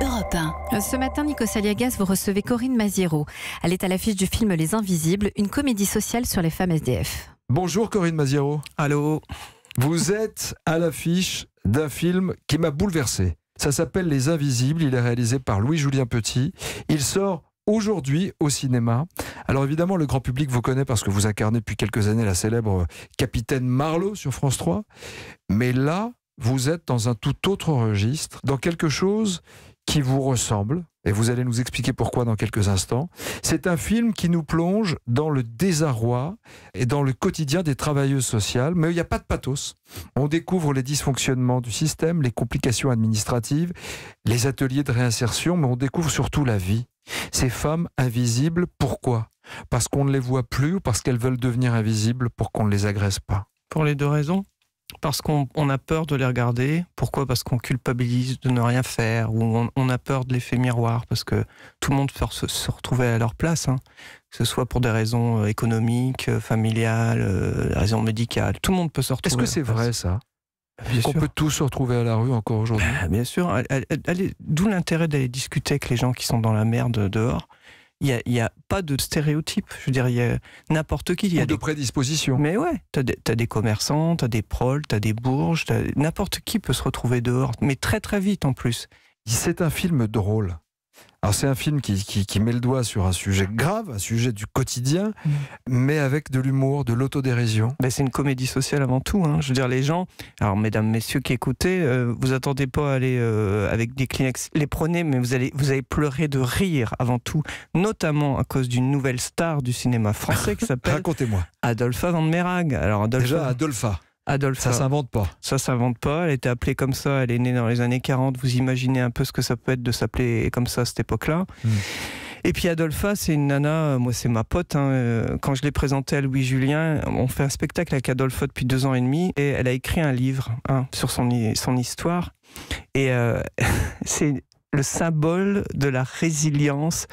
Europe 1. Ce matin, Nikos Aliagas, vous recevez Corinne Maziero. Elle est à l'affiche du film Les Invisibles, une comédie sociale sur les femmes SDF. Bonjour Corinne Maziero. Allô. Vous êtes à l'affiche d'un film qui m'a bouleversé. Ça s'appelle Les Invisibles, il est réalisé par Louis-Julien Petit. Il sort aujourd'hui au cinéma. Alors évidemment, le grand public vous connaît parce que vous incarnez depuis quelques années la célèbre Capitaine Marlowe sur France 3. Mais là, vous êtes dans un tout autre registre, dans quelque chose qui vous ressemble, et vous allez nous expliquer pourquoi dans quelques instants. C'est un film qui nous plonge dans le désarroi et dans le quotidien des travailleuses sociales, mais il n'y a pas de pathos. On découvre les dysfonctionnements du système, les complications administratives, les ateliers de réinsertion, mais on découvre surtout la vie. Ces femmes invisibles, pourquoi ? Parce qu'on ne les voit plus ou parce qu'elles veulent devenir invisibles pour qu'on ne les agresse pas ? Pour les deux raisons. Parce qu'on a peur de les regarder. Pourquoi ? Parce qu'on culpabilise de ne rien faire, ou on a peur de l'effet miroir, parce que tout le monde peut se retrouver à leur place, hein. Que ce soit pour des raisons économiques, familiales, raisons médicales. Tout le monde peut se retrouver. Est-ce que c'est vrai ça ? Bien qu'on sûr. peut tous se retrouver à la rue encore aujourd'hui ? Bien sûr. D'où l'intérêt d'aller discuter avec les gens qui sont dans la merde dehors. Il n'y a pas de stéréotype. Je veux dire, il y a n'importe qui. Il y a de prédisposition. Mais ouais, t'as des commerçants, t'as des proles, t'as des bourges, n'importe qui peut se retrouver dehors, mais très très vite en plus. C'est un film drôle. Alors c'est un film qui met le doigt sur un sujet grave, un sujet du quotidien, mais avec de l'humour, de l'autodérision. Ben, c'est une comédie sociale avant tout, hein. Je veux dire, les gens, alors mesdames, messieurs qui écoutez, vous attendez pas à aller avec des Kleenex, les prenez, mais vous allez pleurer de rire avant tout, notamment à cause d'une nouvelle star du cinéma français qui s'appelle Racontez-moi. Adolpha Van Meirhaeghe. Alors Déjà Adolpha. Ça s'invente pas. Ça s'invente pas, elle était appelée comme ça, elle est née dans les années 40, vous imaginez un peu ce que ça peut être de s'appeler comme ça à cette époque-là. Et puis Adolpha, c'est une nana, moi c'est ma pote, hein. Quand je l'ai présentée à Louis-Julien, on fait un spectacle avec Adolpha depuis 2 ans et demi, et elle a écrit un livre, hein, sur son histoire, et c'est le symbole de la résilience,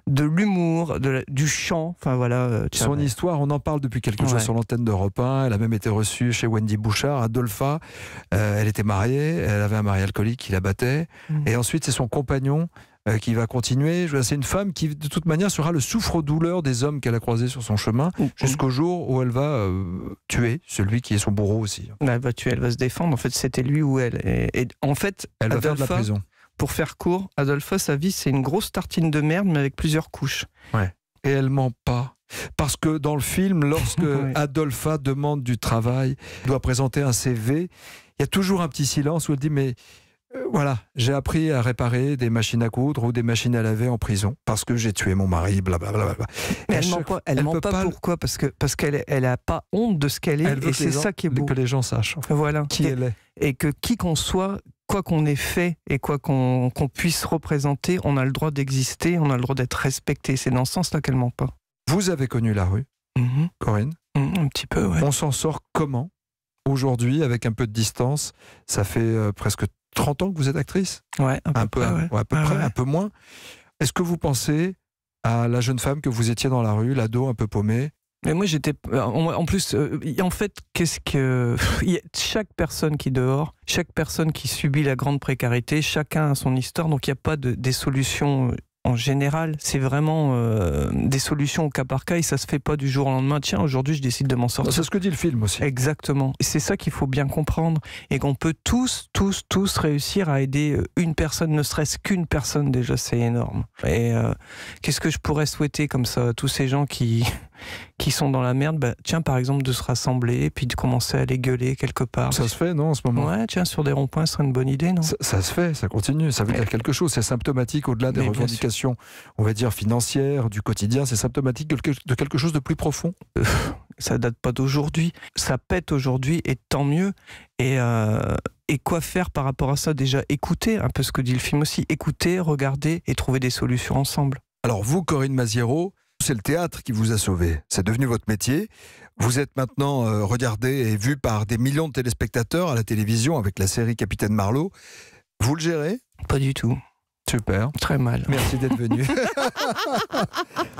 de l'humour, du chant, enfin voilà. Son histoire, on en parle depuis quelques jours sur l'antenne d'Europe 1, elle a même été reçue chez Wendy Bouchard. Adolpha, elle était mariée, elle avait un mari alcoolique qui la battait, et ensuite c'est son compagnon qui va continuer. C'est une femme qui, de toute manière, sera le souffre-douleur des hommes qu'elle a croisés sur son chemin, jusqu'au jour où elle va tuer celui qui est son bourreau aussi. Elle va tuer, elle va se défendre, en fait c'était lui ou elle. Et en fait, elle va faire de la prison. Pour faire court, Adolpha, sa vie, c'est une grosse tartine de merde, mais avec plusieurs couches. Ouais. Et elle ment pas. Parce que dans le film, lorsque Adolpha demande du travail, doit présenter un CV, il y a toujours un petit silence où elle dit « mais voilà, j'ai appris à réparer des machines à coudre ou des machines à laver en prison parce que j'ai tué mon mari, blablabla. » Mais elle ment pas. Pourquoi ? Parce qu'elle a pas honte de ce qu'elle est, et c'est ça qui est beau. Que les gens sachent voilà. Qui elle est. Et que qui qu'on soit, quoi qu'on ait fait et quoi qu'on puisse représenter, on a le droit d'exister, on a le droit d'être respecté. C'est dans ce sens-là qu'elle ment pas. Vous avez connu la rue, Corinne ? Un petit peu, ouais. On s'en sort comment ? Aujourd'hui, avec un peu de distance, ça fait presque 30 ans que vous êtes actrice ? Ouais, à peu près, un peu moins. Est-ce que vous pensez à la jeune femme que vous étiez dans la rue, l'ado un peu paumé ? Mais moi j'étais, en plus, en fait, chaque personne qui est dehors, chaque personne qui subit la grande précarité, chacun a son histoire, donc il n'y a pas des solutions en général, c'est vraiment des solutions au cas par cas, et ça se fait pas du jour au lendemain. Tiens, aujourd'hui je décide de m'en sortir. C'est ce que dit le film aussi. Exactement. Et c'est ça qu'il faut bien comprendre, et qu'on peut tous réussir à aider une personne, ne serait-ce qu'une personne, déjà c'est énorme. Et qu'est-ce que je pourrais souhaiter comme ça à tous ces gens qui sont dans la merde, tiens, par exemple, de se rassembler et puis de commencer à aller gueuler quelque part. Ça se fait, non, en ce moment ? Ouais, tiens, sur des ronds-points, ce serait une bonne idée, non ? Ça se fait, ça continue, ça veut dire quelque chose, c'est symptomatique au-delà des revendications, on va dire, financières, du quotidien, c'est symptomatique de quelque chose de plus profond. Ça date pas d'aujourd'hui, ça pète aujourd'hui, et tant mieux. Et quoi faire par rapport à ça ? Déjà, écouter un peu ce que dit le film aussi, écouter, regarder et trouver des solutions ensemble. Alors vous, Corinne Maziero, c'est le théâtre qui vous a sauvé. C'est devenu votre métier. Vous êtes maintenant regardé et vu par des millions de téléspectateurs à la télévision avec la série Capitaine Marlowe. Vous le gérez ? Pas du tout. Super. Très mal. Merci d'être venu.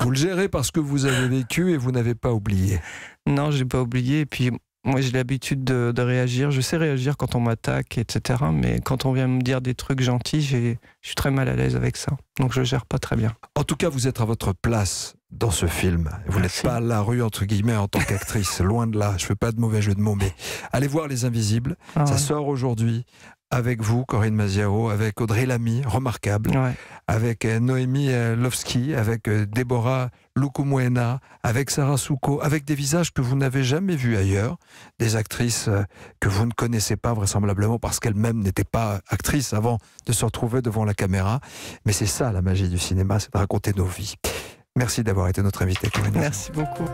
Vous le gérez parce que vous avez vécu et vous n'avez pas oublié. Non, j'ai pas oublié. Et puis Moi, j'ai l'habitude de réagir. Je sais réagir quand on m'attaque, etc. Mais quand on vient me dire des trucs gentils, je suis très mal à l'aise avec ça. Donc, je gère pas très bien. En tout cas, vous êtes à votre place dans ce film. Vous n'êtes pas à la rue, entre guillemets, en tant qu'actrice. Loin de là. Je ne fais pas de mauvais jeu de mots, mais allez voir Les Invisibles. Ça sort aujourd'hui. Avec vous, Corinne Maziero, avec Audrey Lamy, remarquable, avec Noémie Lovski, avec Déborah Lukumwena, avec Sarah Souko, avec des visages que vous n'avez jamais vus ailleurs, des actrices que vous ne connaissez pas vraisemblablement parce qu'elles-mêmes n'étaient pas actrices avant de se retrouver devant la caméra. Mais c'est ça la magie du cinéma, c'est de raconter nos vies. Merci d'avoir été notre invitée, Corinne Maziero. Merci beaucoup.